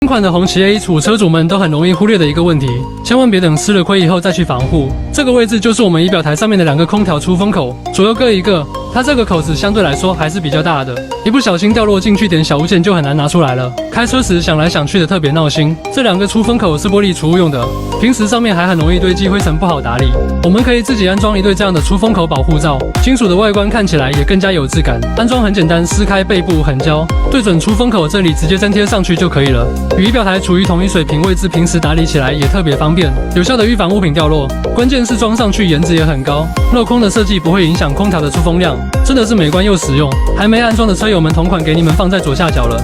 新款的红旗 A 处，车主们都很容易忽略的一个问题，千万别等吃了亏以后再去防护。这个位置就是我们仪表台上面的2个空调出风口，左右各一个。它这个口子相对来说还是比较大的，一不小心掉落进去点小物件就很难拿出来了。开车时想来想去的特别闹心。这2个出风口是玻璃储物用的，平时上面还很容易堆积灰尘，不好打理。我们可以自己安装一对这样的出风口保护罩，金属的外观看起来也更加有质感。安装很简单，撕开背部横胶，对准出风口这里直接粘贴上去就可以了。与仪表台处于同一水平位置，平时打理起来也特别方便，有效的预防物品掉落。关键是装上去颜值也很高，镂空的设计不会影响空调的出风量，真的是美观又实用。还没安装的车友们，同款给你们放在左下角了。